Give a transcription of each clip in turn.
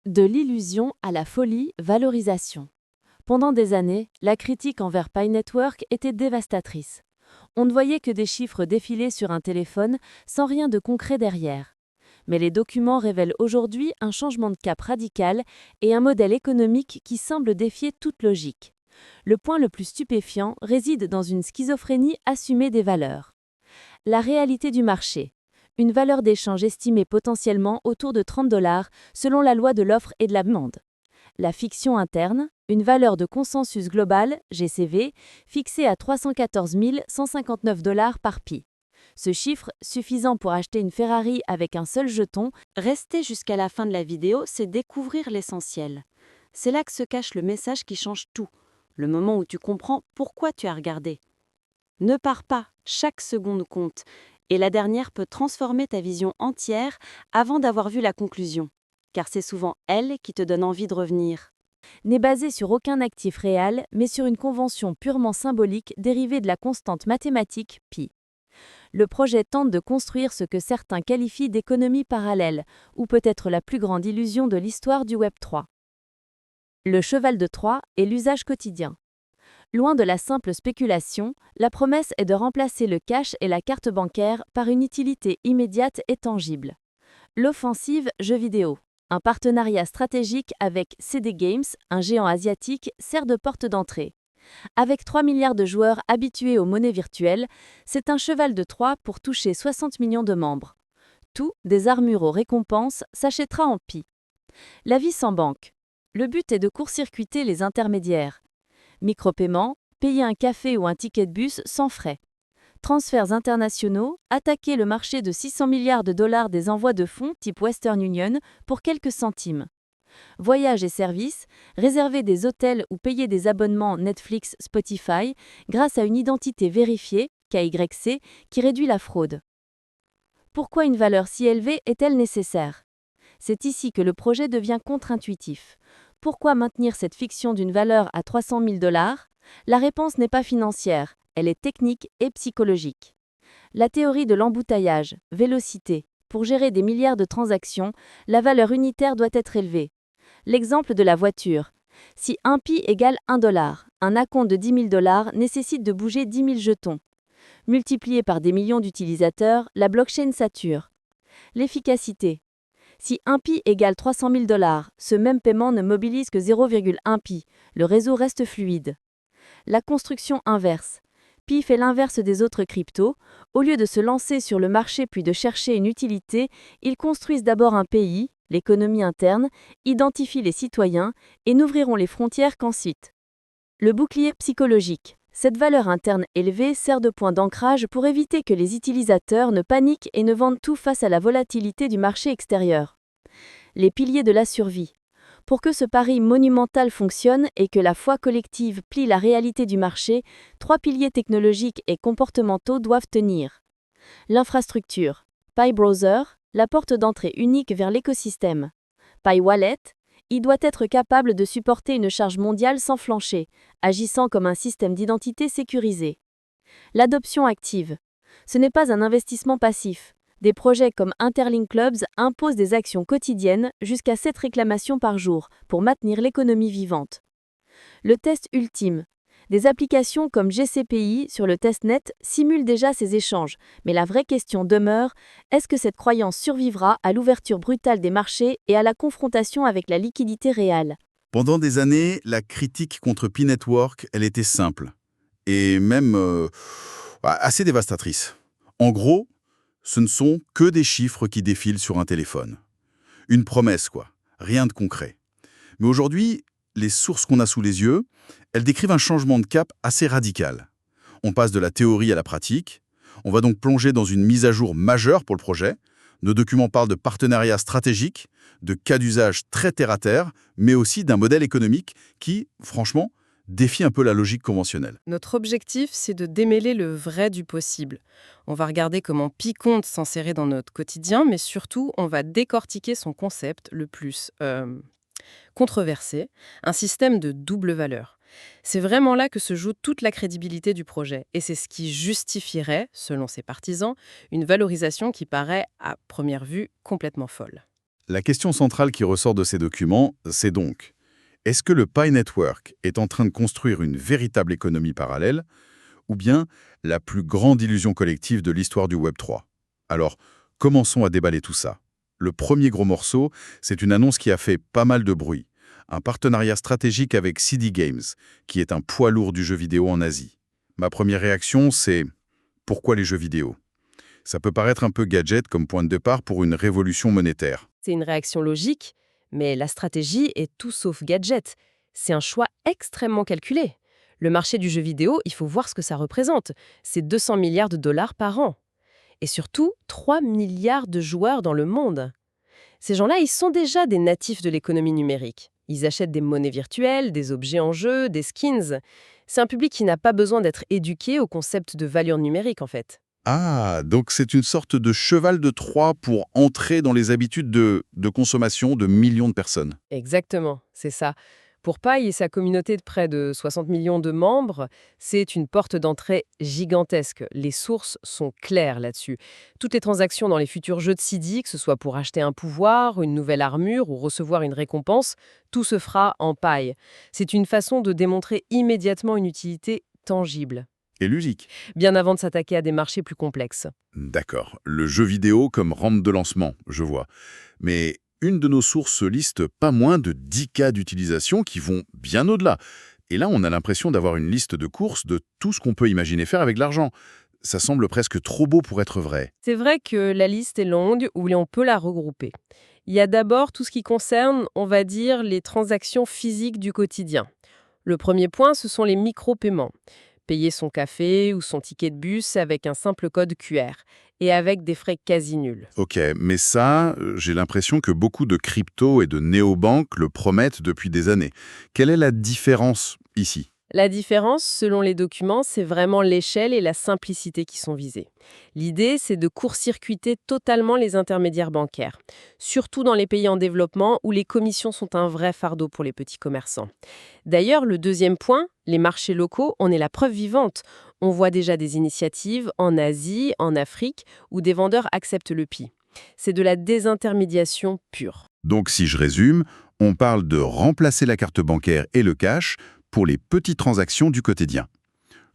De l'illusion à la folie, valorisation. Pendant des années, la critique envers Pi Network était dévastatrice. On ne voyait que des chiffres défiler sur un téléphone sans rien de concret derrière. Mais les documents révèlent aujourd'hui un changement de cap radical et un modèle économique qui semble défier toute logique. Le point le plus stupéfiant réside dans une schizophrénie assumée des valeurs. La réalité du marché. Une valeur d'échange estimée potentiellement autour de 30 dollars selon la loi de l'offre et de la demande. La fiction interne, une valeur de consensus global, GCV, fixée à 314 159 dollars par pi. Ce chiffre, suffisant pour acheter une Ferrari avec un seul jeton, rester jusqu'à la fin de la vidéo, c'est découvrir l'essentiel. C'est là que se cache le message qui change tout, le moment où tu comprends pourquoi tu as regardé. Ne pars pas, chaque seconde compte, et la dernière peut transformer ta vision entière avant d'avoir vu la conclusion, car c'est souvent elle qui te donne envie de revenir. N'est basé sur aucun actif réel, mais sur une convention purement symbolique dérivée de la constante mathématique pi. Le projet tente de construire ce que certains qualifient d'économie parallèle, ou peut-être la plus grande illusion de l'histoire du Web 3. Le cheval de Troie est l'usage quotidien. Loin de la simple spéculation, la promesse est de remplacer le cash et la carte bancaire par une utilité immédiate et tangible. L'offensive jeux vidéo. Un partenariat stratégique avec CD Games, un géant asiatique, sert de porte d'entrée. Avec 3 milliards de joueurs habitués aux monnaies virtuelles, c'est un cheval de Troie pour toucher 60 millions de membres. Tout, des armures aux récompenses, s'achètera en pi. La vie sans banque. Le but est de court-circuiter les intermédiaires. Micropaiement, payer un café ou un ticket de bus sans frais. Transferts internationaux, attaquer le marché de 600 milliards de dollars des envois de fonds type Western Union pour quelques centimes. Voyages et services, réserver des hôtels ou payer des abonnements Netflix, Spotify grâce à une identité vérifiée, KYC, qui réduit la fraude. Pourquoi une valeur si élevée est-elle nécessaire ? C'est ici que le projet devient contre-intuitif. Pourquoi maintenir cette fiction d'une valeur à 300 000 dollars ? La réponse n'est pas financière, elle est technique et psychologique. La théorie de l'embouteillage, vélocité. Pour gérer des milliards de transactions, la valeur unitaire doit être élevée. L'exemple de la voiture. Si 1 pi égale 1 dollar, un acompte de 10 000 dollars nécessite de bouger 10 000 jetons. Multiplié par des millions d'utilisateurs, la blockchain sature. L'efficacité. Si 1 pi égale 300 000 dollars, ce même paiement ne mobilise que 0,1 pi. Le réseau reste fluide. La construction inverse. Pi fait l'inverse des autres cryptos. Au lieu de se lancer sur le marché puis de chercher une utilité, ils construisent d'abord un pays, l'économie interne, identifient les citoyens et n'ouvriront les frontières qu'ensuite. Le bouclier psychologique. Cette valeur interne élevée sert de point d'ancrage pour éviter que les utilisateurs ne paniquent et ne vendent tout face à la volatilité du marché extérieur. Les piliers de la survie. Pour que ce pari monumental fonctionne et que la foi collective plie la réalité du marché, 3 piliers technologiques et comportementaux doivent tenir. L'infrastructure. Pi Browser, la porte d'entrée unique vers l'écosystème. Pi Wallet, il doit être capable de supporter une charge mondiale sans flancher, agissant comme un système d'identité sécurisé. L'adoption active. Ce n'est pas un investissement passif. Des projets comme Interlink Clubs imposent des actions quotidiennes jusqu'à 7 réclamations par jour pour maintenir l'économie vivante. Le test ultime. Des applications comme GCPI sur le testnet simulent déjà ces échanges, mais la vraie question demeure, est-ce que cette croyance survivra à l'ouverture brutale des marchés et à la confrontation avec la liquidité réelle ? Pendant des années, la critique contre Pi Network, elle était simple et même assez dévastatrice. En gros, ce ne sont que des chiffres qui défilent sur un téléphone. Une promesse, quoi. Rien de concret. Mais aujourd'hui, les sources qu'on a sous les yeux, elles décrivent un changement de cap assez radical. On passe de la théorie à la pratique. On va donc plonger dans une mise à jour majeure pour le projet. Nos documents parlent de partenariats stratégiques, de cas d'usage très terre-à-terre, mais aussi d'un modèle économique qui, franchement, défie un peu la logique conventionnelle. Notre objectif, c'est de démêler le vrai du possible. On va regarder comment Pi compte s'insérer dans notre quotidien, mais surtout, on va décortiquer son concept le plus controversé, un système de double valeur. C'est vraiment là que se joue toute la crédibilité du projet, et c'est ce qui justifierait, selon ses partisans, une valorisation qui paraît, à première vue, complètement folle. La question centrale qui ressort de ces documents, c'est donc, est-ce que le Pi Network est en train de construire une véritable économie parallèle, ou bien la plus grande illusion collective de l'histoire du Web3? Alors, commençons à déballer tout ça. Le premier gros morceau, c'est une annonce qui a fait pas mal de bruit. Un partenariat stratégique avec CD Games, qui est un poids lourd du jeu vidéo en Asie. Ma première réaction, c'est pourquoi les jeux vidéo? Ça peut paraître un peu gadget comme point de départ pour une révolution monétaire. C'est une réaction logique, mais la stratégie est tout sauf gadget. C'est un choix extrêmement calculé. Le marché du jeu vidéo, il faut voir ce que ça représente. C'est 200 milliards de dollars par an. Et surtout, 3 milliards de joueurs dans le monde. Ces gens-là, ils sont déjà des natifs de l'économie numérique. Ils achètent des monnaies virtuelles, des objets en jeu, des skins. C'est un public qui n'a pas besoin d'être éduqué au concept de valeur numérique, en fait. Ah, donc c'est une sorte de cheval de Troie pour entrer dans les habitudes de consommation de millions de personnes. Exactement, c'est ça. Pour Pi et sa communauté de près de 60 millions de membres, c'est une porte d'entrée gigantesque. Les sources sont claires là-dessus. Toutes les transactions dans les futurs jeux de CD, que ce soit pour acheter un pouvoir, une nouvelle armure ou recevoir une récompense, tout se fera en Pi. C'est une façon de démontrer immédiatement une utilité tangible, Et ludique. bien avant de s'attaquer à des marchés plus complexes. D'accord, le jeu vidéo comme rampe de lancement, je vois. Mais une de nos sources liste pas moins de 10 cas d'utilisation qui vont bien au-delà. Et là, on a l'impression d'avoir une liste de courses de tout ce qu'on peut imaginer faire avec l'argent. Ça semble presque trop beau pour être vrai. C'est vrai que la liste est longue, ou on peut la regrouper. Il y a d'abord tout ce qui concerne, on va dire, les transactions physiques du quotidien. Le premier point, ce sont les micro-paiements. Payer son café ou son ticket de bus avec un simple code QR et avec des frais quasi nuls. Ok, mais ça, j'ai l'impression que beaucoup de cryptos et de néobanques le promettent depuis des années. Quelle est la différence ici? La différence, selon les documents, c'est vraiment l'échelle et la simplicité qui sont visées. L'idée, c'est de court-circuiter totalement les intermédiaires bancaires, surtout dans les pays en développement où les commissions sont un vrai fardeau pour les petits commerçants. D'ailleurs, le deuxième point, les marchés locaux, en est la preuve vivante. On voit déjà des initiatives en Asie, en Afrique, où des vendeurs acceptent le Pi. C'est de la désintermédiation pure. Donc si je résume, on parle de remplacer la carte bancaire et le cash pour les petites transactions du quotidien.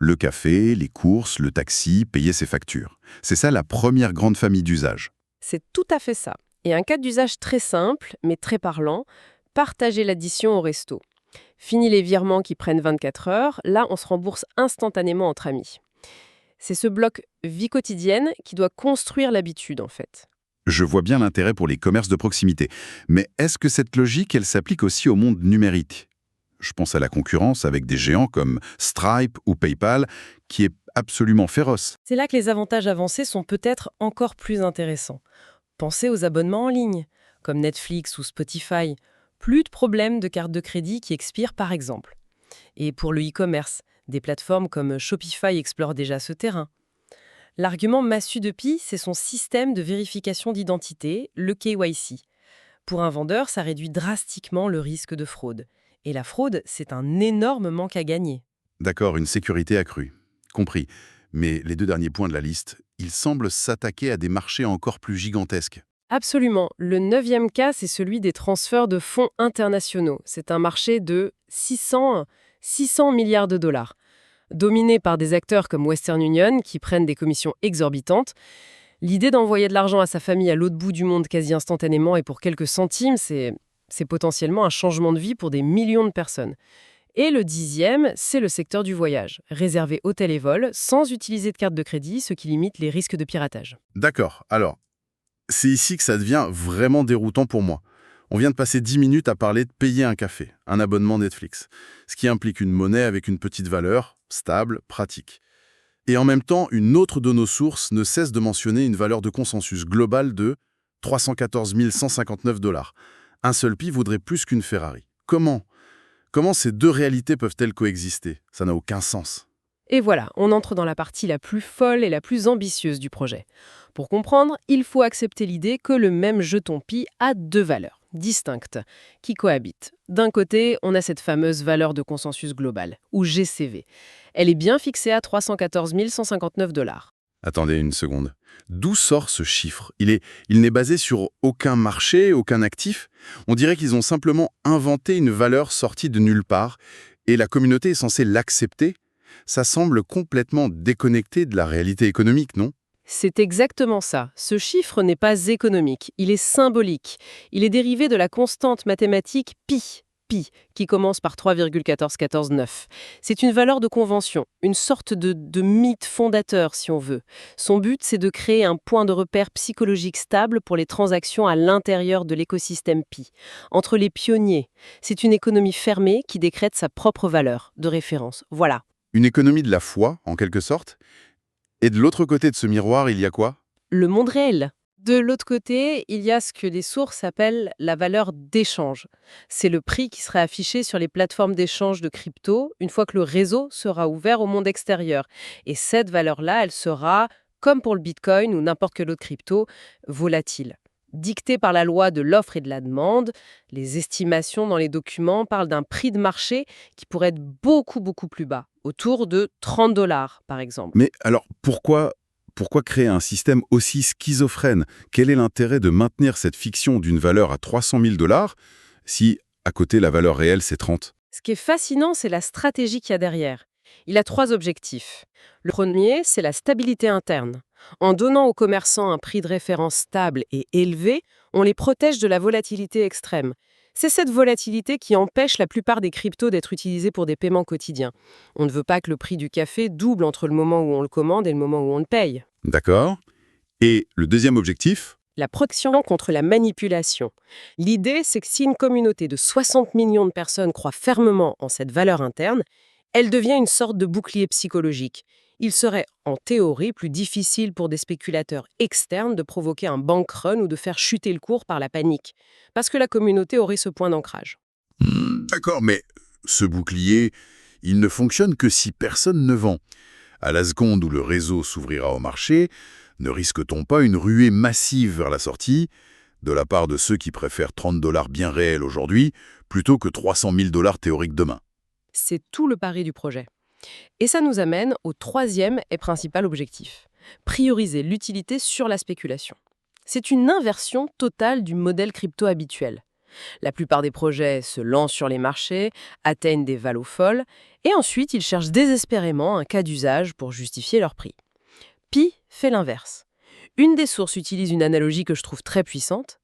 Le café, les courses, le taxi, payer ses factures. C'est ça la première grande famille d'usage. C'est tout à fait ça. Et un cas d'usage très simple, mais très parlant, partager l'addition au resto. Fini les virements qui prennent 24 heures, là on se rembourse instantanément entre amis. C'est ce bloc vie quotidienne qui doit construire l'habitude en fait. Je vois bien l'intérêt pour les commerces de proximité. Mais est-ce que cette logique, elle s'applique aussi au monde numérique? Je pense à la concurrence avec des géants comme Stripe ou PayPal, qui est absolument féroce. C'est là que les avantages avancés sont peut-être encore plus intéressants. Pensez aux abonnements en ligne, comme Netflix ou Spotify. Plus de problèmes de carte de crédit qui expirent par exemple. Et pour le e-commerce, des plateformes comme Shopify explorent déjà ce terrain. L'argument massu de Pi, c'est son système de vérification d'identité, le KYC. Pour un vendeur, ça réduit drastiquement le risque de fraude. Et la fraude, c'est un énorme manque à gagner. D'accord, une sécurité accrue. Compris. Mais les deux derniers points de la liste, ils semblent s'attaquer à des marchés encore plus gigantesques. Absolument. Le 9e cas, c'est celui des transferts de fonds internationaux. C'est un marché de 600 milliards de dollars, dominé par des acteurs comme Western Union qui prennent des commissions exorbitantes. L'idée d'envoyer de l'argent à sa famille à l'autre bout du monde quasi instantanément et pour quelques centimes, c'est potentiellement un changement de vie pour des millions de personnes. Et le 10e, c'est le secteur du voyage, réservé hôtels et vols, sans utiliser de carte de crédit, ce qui limite les risques de piratage. D'accord, alors, c'est ici que ça devient vraiment déroutant pour moi. On vient de passer 10 minutes à parler de payer un café, un abonnement Netflix, ce qui implique une monnaie avec une petite valeur, stable, pratique. Et en même temps, une autre de nos sources ne cesse de mentionner une valeur de consensus globale de 314 159 $. Un seul Pi vaudrait plus qu'une Ferrari. Comment ces deux réalités peuvent-elles coexister? Ça n'a aucun sens. Et voilà, on entre dans la partie la plus folle et la plus ambitieuse du projet. Pour comprendre, il faut accepter l'idée que le même jeton Pi a deux valeurs distinctes, qui cohabitent. D'un côté, on a cette fameuse valeur de consensus global, ou GCV. Elle est bien fixée à 314 159 $. Attendez une seconde. D'où sort ce chiffre? Il n'est basé sur aucun marché, aucun actif. On dirait qu'ils ont simplement inventé une valeur sortie de nulle part et la communauté est censée l'accepter. Ça semble complètement déconnecté de la réalité économique, non? C'est exactement ça. Ce chiffre n'est pas économique, il est symbolique. Il est dérivé de la constante mathématique pi, qui commence par 3,14149. C'est une valeur de convention, une sorte de mythe fondateur, si on veut. Son but, c'est de créer un point de repère psychologique stable pour les transactions à l'intérieur de l'écosystème pi, entre les pionniers. C'est une économie fermée qui décrète sa propre valeur de référence. Voilà. Une économie de la foi, en quelque sorte. Et de l'autre côté de ce miroir, il y a quoi? Le monde réel. De l'autre côté, il y a ce que les sources appellent la valeur d'échange. C'est le prix qui sera affiché sur les plateformes d'échange de crypto une fois que le réseau sera ouvert au monde extérieur. Et cette valeur-là, elle sera, comme pour le Bitcoin ou n'importe quelle autre crypto, volatile. Dictée par la loi de l'offre et de la demande, les estimations dans les documents parlent d'un prix de marché qui pourrait être beaucoup, beaucoup plus bas, autour de 30 dollars par exemple. Mais alors, pourquoi créer un système aussi schizophrène? Quel est l'intérêt de maintenir cette fiction d'une valeur à 300 000 $ si, à côté, la valeur réelle, c'est 30? Ce qui est fascinant, c'est la stratégie qu'il y a derrière. Il a 3 objectifs. Le premier, c'est la stabilité interne. En donnant aux commerçants un prix de référence stable et élevé, on les protège de la volatilité extrême. C'est cette volatilité qui empêche la plupart des cryptos d'être utilisés pour des paiements quotidiens. On ne veut pas que le prix du café double entre le moment où on le commande et le moment où on le paye. D'accord. Et le deuxième objectif? La protection contre la manipulation. L'idée, c'est que si une communauté de 60 millions de personnes croit fermement en cette valeur interne, elle devient une sorte de bouclier psychologique. Il serait, en théorie, plus difficile pour des spéculateurs externes de provoquer un bank run ou de faire chuter le cours par la panique, parce que la communauté aurait ce point d'ancrage. D'accord, mais ce bouclier, il ne fonctionne que si personne ne vend. À la seconde où le réseau s'ouvrira au marché, ne risque-t-on pas une ruée massive vers la sortie, de la part de ceux qui préfèrent 30 $ bien réels aujourd'hui, plutôt que 300 000 $ théoriques demain? C'est tout le pari du projet. Et ça nous amène au troisième et principal objectif, prioriser l'utilité sur la spéculation. C'est une inversion totale du modèle crypto habituel. La plupart des projets se lancent sur les marchés, atteignent des valos folles, et ensuite ils cherchent désespérément un cas d'usage pour justifier leur prix. Pi fait l'inverse. Une des sources utilise une analogie que je trouve très puissante.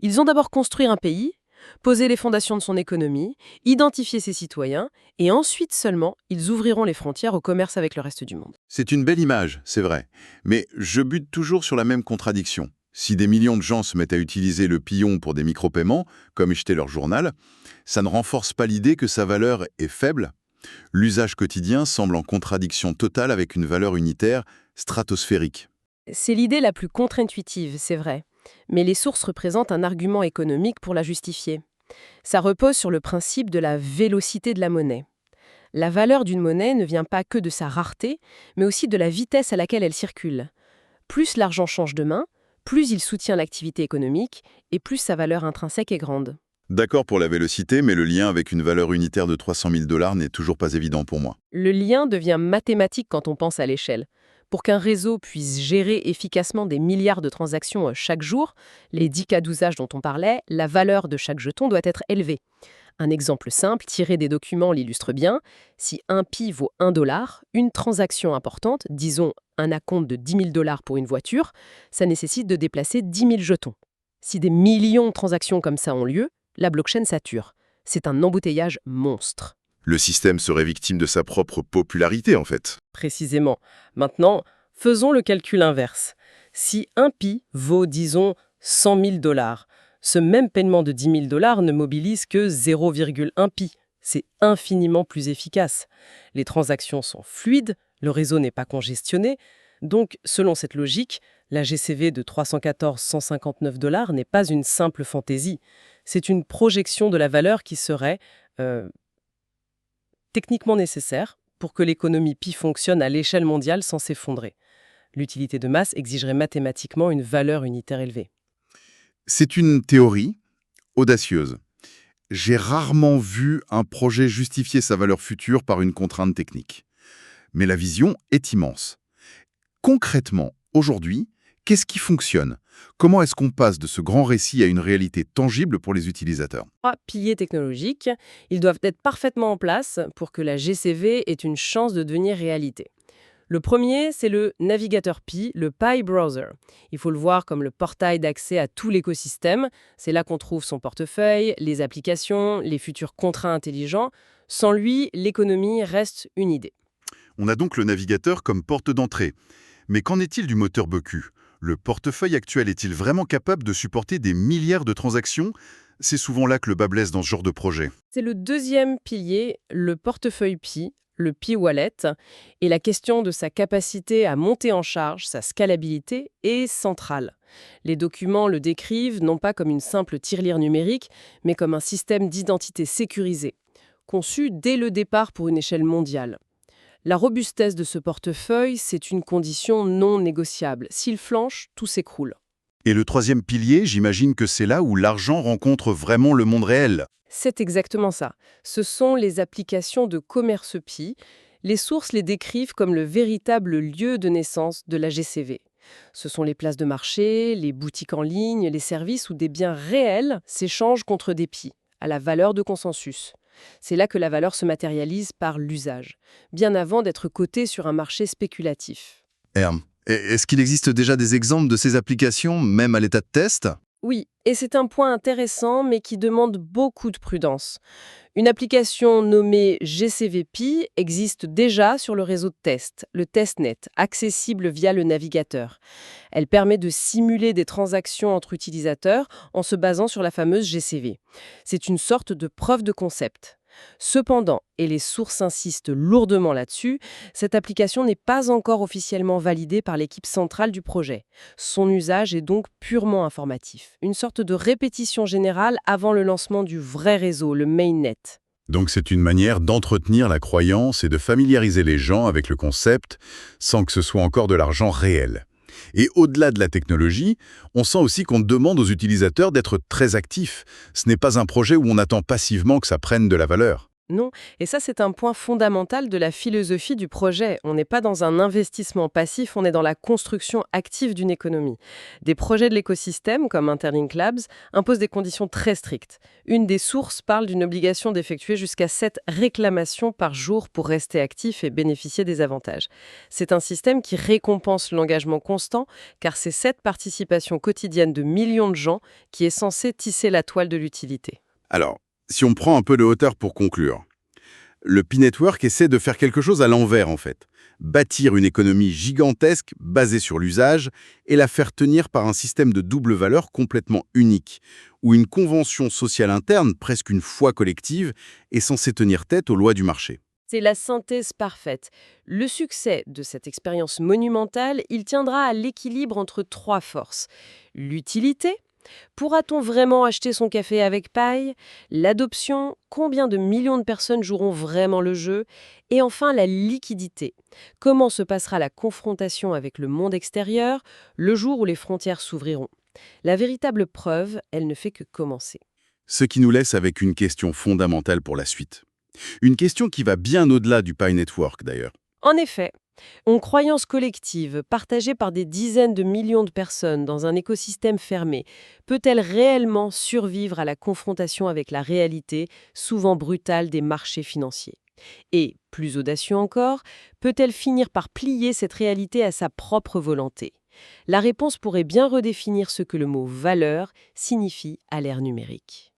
Ils ont d'abord construit un pays, posé les fondations de son économie, identifié ses citoyens, et ensuite seulement, ils ouvriront les frontières au commerce avec le reste du monde. C'est une belle image, c'est vrai. Mais je bute toujours sur la même contradiction. Si des millions de gens se mettent à utiliser le Pion pour des micro-paiements, comme jeter leur journal, ça ne renforce pas l'idée que sa valeur est faible. L'usage quotidien semble en contradiction totale avec une valeur unitaire stratosphérique. C'est l'idée la plus contre-intuitive, c'est vrai. Mais les sources représentent un argument économique pour la justifier. Ça repose sur le principe de la vélocité de la monnaie. La valeur d'une monnaie ne vient pas que de sa rareté, mais aussi de la vitesse à laquelle elle circule. Plus l'argent change de main, plus il soutient l'activité économique et plus sa valeur intrinsèque est grande. D'accord pour la vélocité, mais le lien avec une valeur unitaire de 300 000 $ n'est toujours pas évident pour moi. Le lien devient mathématique quand on pense à l'échelle. Pour qu'un réseau puisse gérer efficacement des milliards de transactions chaque jour, les 10 cas d'usage dont on parlait, la valeur de chaque jeton doit être élevée. Un exemple simple, tiré des documents, l'illustre bien. Si un pi vaut 1 $, une transaction importante, disons un acompte de 10 000 $ pour une voiture, ça nécessite de déplacer 10 000 jetons. Si des millions de transactions comme ça ont lieu, la blockchain sature. C'est un embouteillage monstre. Le système serait victime de sa propre popularité, en fait. Précisément. Maintenant, faisons le calcul inverse. Si un pi vaut, disons, 100 000 $, ce même paiement de 10 000 $ ne mobilise que 0,1 pi. C'est infiniment plus efficace. Les transactions sont fluides, le réseau n'est pas congestionné. Donc, selon cette logique, la GCV de 314 159 $ n'est pas une simple fantaisie. C'est une projection de la valeur qui serait techniquement nécessaire pour que l'économie pi fonctionne à l'échelle mondiale sans s'effondrer. L'utilité de masse exigerait mathématiquement une valeur unitaire élevée. C'est une théorie audacieuse. J'ai rarement vu un projet justifier sa valeur future par une contrainte technique. Mais la vision est immense. Concrètement, aujourd'hui, qu'est-ce qui fonctionne? Comment est-ce qu'on passe de ce grand récit à une réalité tangible pour les utilisateurs? Trois piliers technologiques, ils doivent être parfaitement en place pour que la GCV ait une chance de devenir réalité. Le premier, c'est le navigateur Pi, le Pi Browser. Il faut le voir comme le portail d'accès à tout l'écosystème. C'est là qu'on trouve son portefeuille, les applications, les futurs contrats intelligents. Sans lui, l'économie reste une idée. On a donc le navigateur comme porte d'entrée. Mais qu'en est-il du moteur Boku? Le portefeuille actuel est-il vraiment capable de supporter des milliards de transactions? C'est souvent là que le bas blesse dans ce genre de projet. C'est le deuxième pilier, le portefeuille Pi, le Pi Wallet, et la question de sa capacité à monter en charge, sa scalabilité, est centrale. Les documents le décrivent non pas comme une simple tirelire numérique, mais comme un système d'identité sécurisé, conçu dès le départ pour une échelle mondiale. La robustesse de ce portefeuille, c'est une condition non négociable. S'il flanche, tout s'écroule. Et le troisième pilier, j'imagine que c'est là où l'argent rencontre vraiment le monde réel. C'est exactement ça. Ce sont les applications de commerce Pi. Les sources les décrivent comme le véritable lieu de naissance de la GCV. Ce sont les places de marché, les boutiques en ligne, les services où des biens réels s'échangent contre des Pi, à la valeur de consensus. C'est là que la valeur se matérialise par l'usage, bien avant d'être cotée sur un marché spéculatif. Herm, est-ce qu'il existe déjà des exemples de ces applications, même à l'état de test? Oui, et c'est un point intéressant, mais qui demande beaucoup de prudence. Une application nommée GCVPI existe déjà sur le réseau de test, le testnet, accessible via le navigateur. Elle permet de simuler des transactions entre utilisateurs en se basant sur la fameuse GCV. C'est une sorte de preuve de concept. Cependant, et les sources insistent lourdement là-dessus, cette application n'est pas encore officiellement validée par l'équipe centrale du projet. Son usage est donc purement informatif, une sorte de répétition générale avant le lancement du vrai réseau, le mainnet. Donc c'est une manière d'entretenir la croyance et de familiariser les gens avec le concept sans que ce soit encore de l'argent réel. Et au-delà de la technologie, on sent aussi qu'on demande aux utilisateurs d'être très actifs. Ce n'est pas un projet où on attend passivement que ça prenne de la valeur. Non, et ça c'est un point fondamental de la philosophie du projet. On n'est pas dans un investissement passif, on est dans la construction active d'une économie. Des projets de l'écosystème, comme Interlink Labs, imposent des conditions très strictes. Une des sources parle d'une obligation d'effectuer jusqu'à 7 réclamations par jour pour rester actif et bénéficier des avantages. C'est un système qui récompense l'engagement constant, car c'est cette participation quotidienne de millions de gens qui est censée tisser la toile de l'utilité. Alors, si on prend un peu de hauteur pour conclure, le Pi-Network essaie de faire quelque chose à l'envers en fait. Bâtir une économie gigantesque basée sur l'usage et la faire tenir par un système de double valeur complètement unique, où une convention sociale interne, presque une foi collective, est censée tenir tête aux lois du marché. C'est la synthèse parfaite. Le succès de cette expérience monumentale, il tiendra à l'équilibre entre trois forces. L'utilité. Pourra-t-on vraiment acheter son café avec paille? L'adoption, combien de millions de personnes joueront vraiment le jeu? Et enfin, la liquidité. Comment se passera la confrontation avec le monde extérieur le jour où les frontières s'ouvriront? La véritable preuve, elle ne fait que commencer. Ce qui nous laisse avec une question fondamentale pour la suite. Une question qui va bien au-delà du Pi-Network d'ailleurs. En effet, une croyance collective, partagée par des dizaines de millions de personnes dans un écosystème fermé, peut-elle réellement survivre à la confrontation avec la réalité, souvent brutale, des marchés financiers? Et, plus audacieux encore, peut-elle finir par plier cette réalité à sa propre volonté? La réponse pourrait bien redéfinir ce que le mot « valeur » signifie à l'ère numérique.